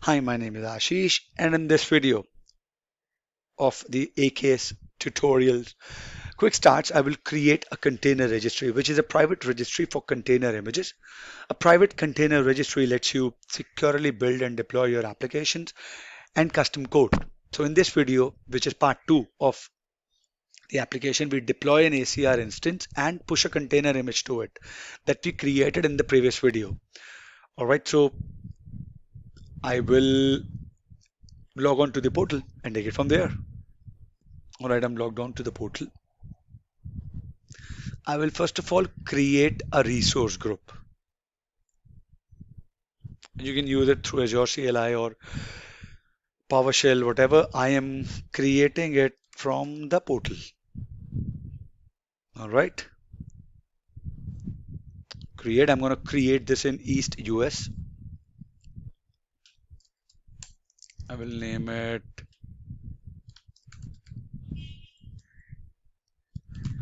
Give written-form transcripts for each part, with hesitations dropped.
Hi, my name is Ashish, and in this video of the AKS tutorials quick starts, I will create a container registry, which is a private registry for container images. A private container registry lets you securely build and deploy your applications and custom code. So in this video, which is part 2 of the application, we deploy an ACR instance and push a container image to it that we created in the previous video. All right, so I will log on to the portal and take it from there. All right, I'm logged on to the portal. I will first of all create a resource group. You can use it through Azure CLI or PowerShell, whatever. I am creating it from the portal. All right. Create. I'm going to create this in East US. I will name it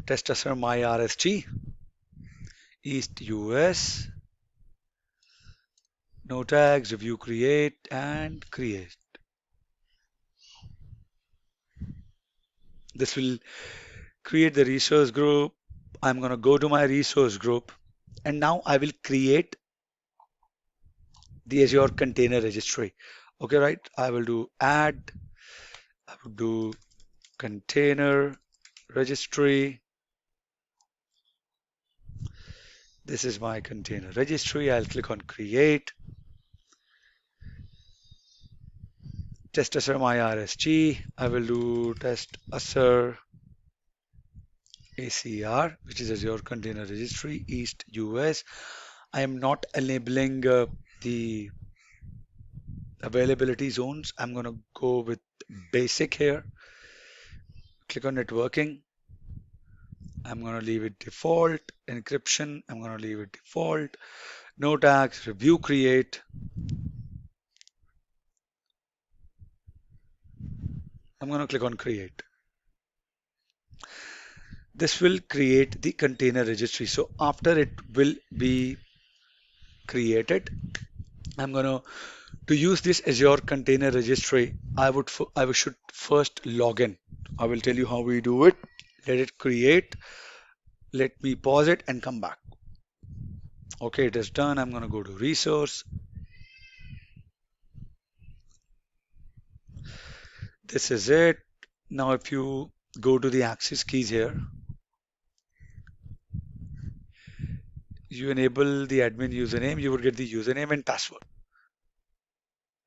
Testaser My RSG. East US. No tags, review, create, and create. This will create the resource group. I'm going to go to my resource group, and now I will create the Azure container registry. Okay, right? I will do add, I will do container registry. This is my container registry. I'll click on create. Test Azure My RSG. I will do test Azure ACR, which is Azure Container Registry, East US. I am not enabling the availability zones. I'm going to go with basic here. Click on networking. I'm going to leave it default. Encryption, I'm going to leave it default. No tags, review, create. I'm going to click on create. This will create the container registry. So after it will be created, I'm going to use this Azure container registry. I should first log in. I will tell you how we do it. Let it create. Let me pause it and come back. Okay, it is done. I'm going to go to resource. This is it. Now, if you go to the access keys here, you enable the admin username, you would get the username and password.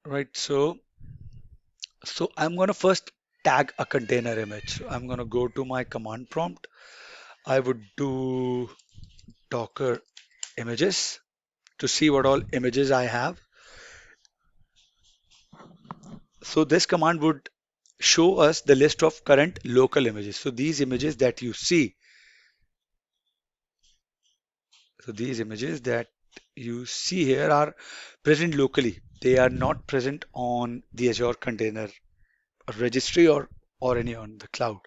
Right. So I'm going to first tag a container image. So I'm going to go to my command prompt. I would do Docker images to see what all images I have. So this command would show us the list of current local images. So these images that you see, here are present locally. They are not present on the Azure container registry or any on the cloud.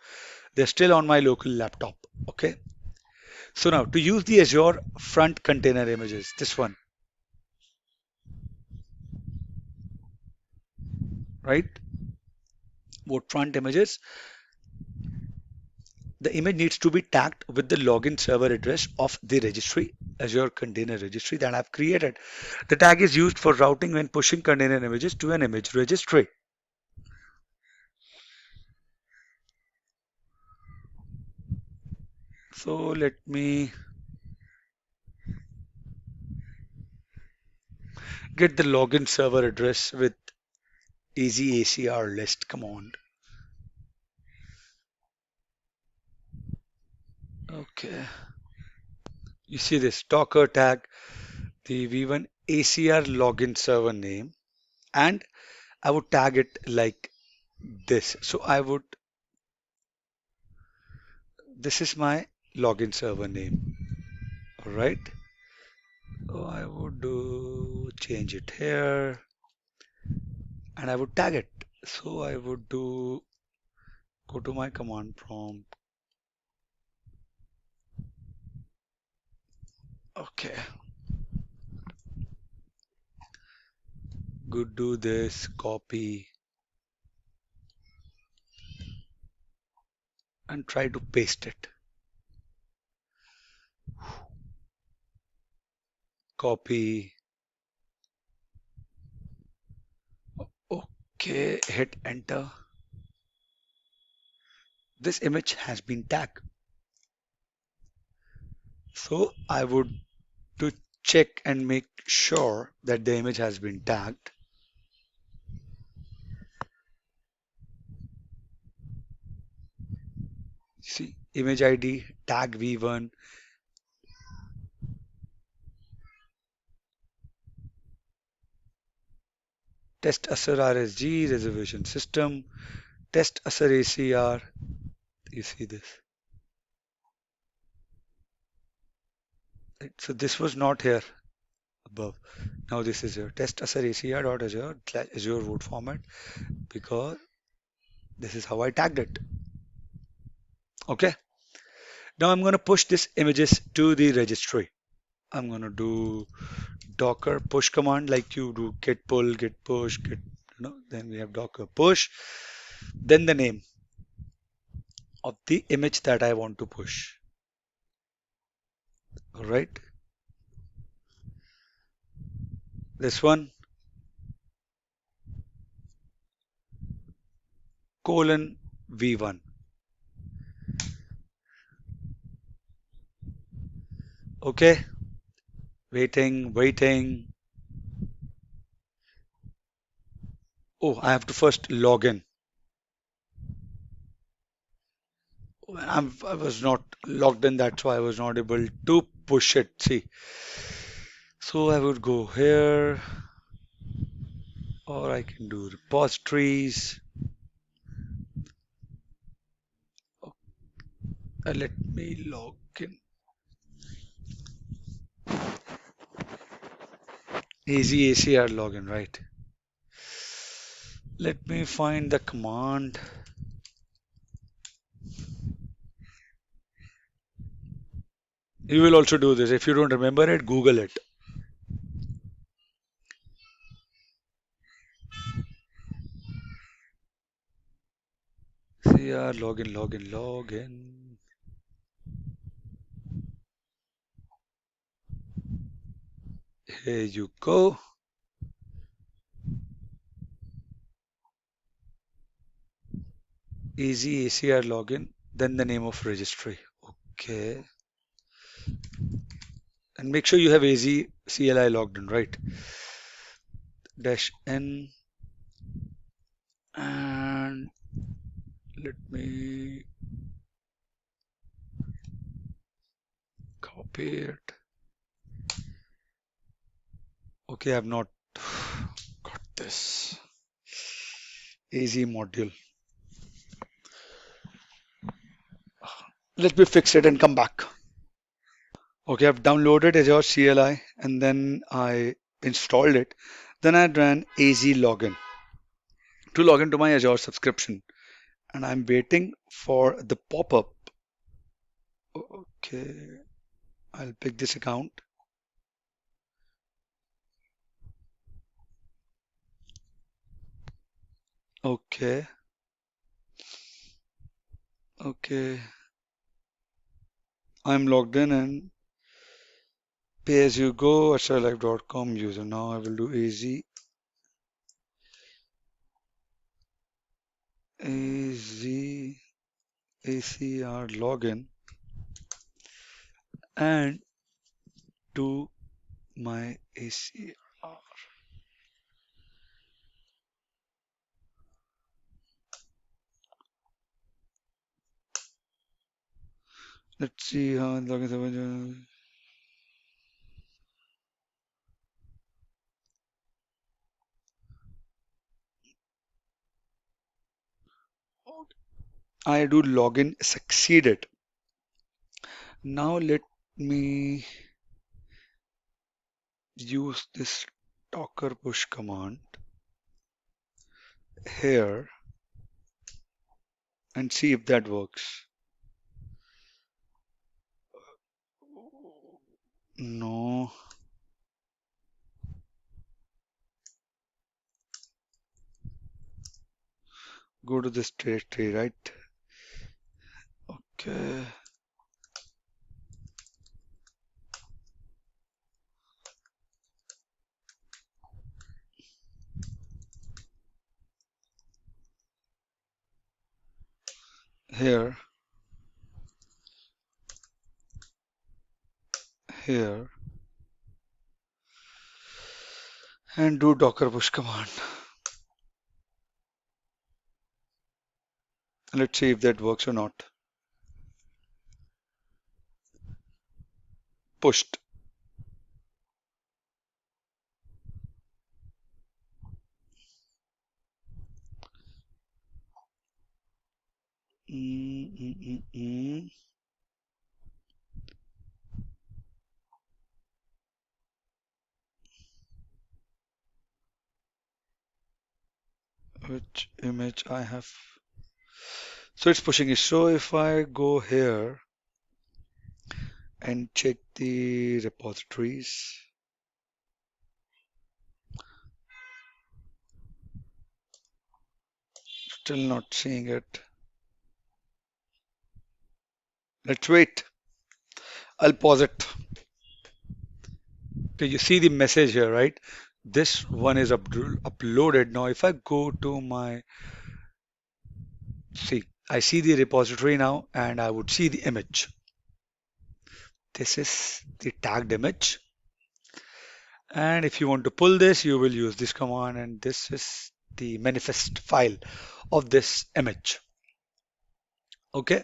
They're still on my local laptop. Okay. So now to use the Azure front container images, this one, right? What front images? The image needs to be tagged with the login server address of the registry, Azure Container Registry that I've created. The tag is used for routing when pushing container images to an image registry. So let me get the login server address with easy ACR list command. Okay. You see this Docker tag, the V1 ACR login server name, and I would tag it like this. So this is my login server name. All right. So I would change it here and I would tag it. So I would go to my command prompt. Okay. Good, do this, copy, and try to paste it. Copy. Okay, hit enter. This image has been tagged. So I would to check and make sure that the image has been tagged. See, image ID, tag v1, test Azure RSG, reservation system, test Azure ACR. You see this. Right, so this was not here above. Now this is here. Test Azure ACR dot Azure Azure root format because this is how I tagged it. Okay. Now I'm going to push these images to the registry. I'm going to do docker push command like you do git pull, git push, git, then we have docker push, then the name of the image that I want to push. All right. This one, colon v1. Okay. Waiting. Oh, I have to first log in. I was not logged in, that's why I was not able to push it. See, so I would go here, or I can do repositories. Let me log in. Easy ACR login, right? Let me find the command. You will also do this. If you don't remember it, Google it. CR login. Here you go. Easy ACR login, then the name of registry. Okay. And make sure you have AZ CLI logged in, right? -n, and let me copy it. Okay, I've not got this AZ module. Let me fix it and come back. Okay, I've downloaded Azure CLI and then I installed it. Then I ran AZ login to log into my Azure subscription, and I'm waiting for the pop-up. Okay, I'll pick this account. Okay. I'm logged in and pay as you go azurelife.com user. Now I will do AZ ACR login and to my ACR. Let's see how login. I do login succeeded. Now let me use this docker push command here and see if that works. No. go to this directory, right? Okay. Here, here, and do docker push command. Let's see if that works or not. Pushed. Mm, mm, mm, mm. Which image I have? So it's pushing it. So if I go here and check the repositories, still not seeing it. Let's wait. I'll pause it. Okay, you see the message here, right? This one is uploaded. Now, if I go to my, see, I see the repository now and I would see the image. This is the tagged image. And if you want to pull this, you will use this command, and this is the manifest file of this image. Okay.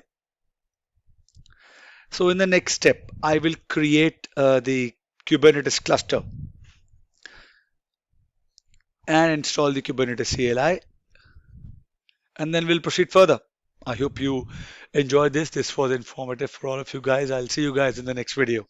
So in the next step, I will create the Kubernetes cluster and install the Kubernetes CLI, and then we'll proceed further. I hope you enjoyed this. This was informative for all of you guys. I'll see you guys in the next video.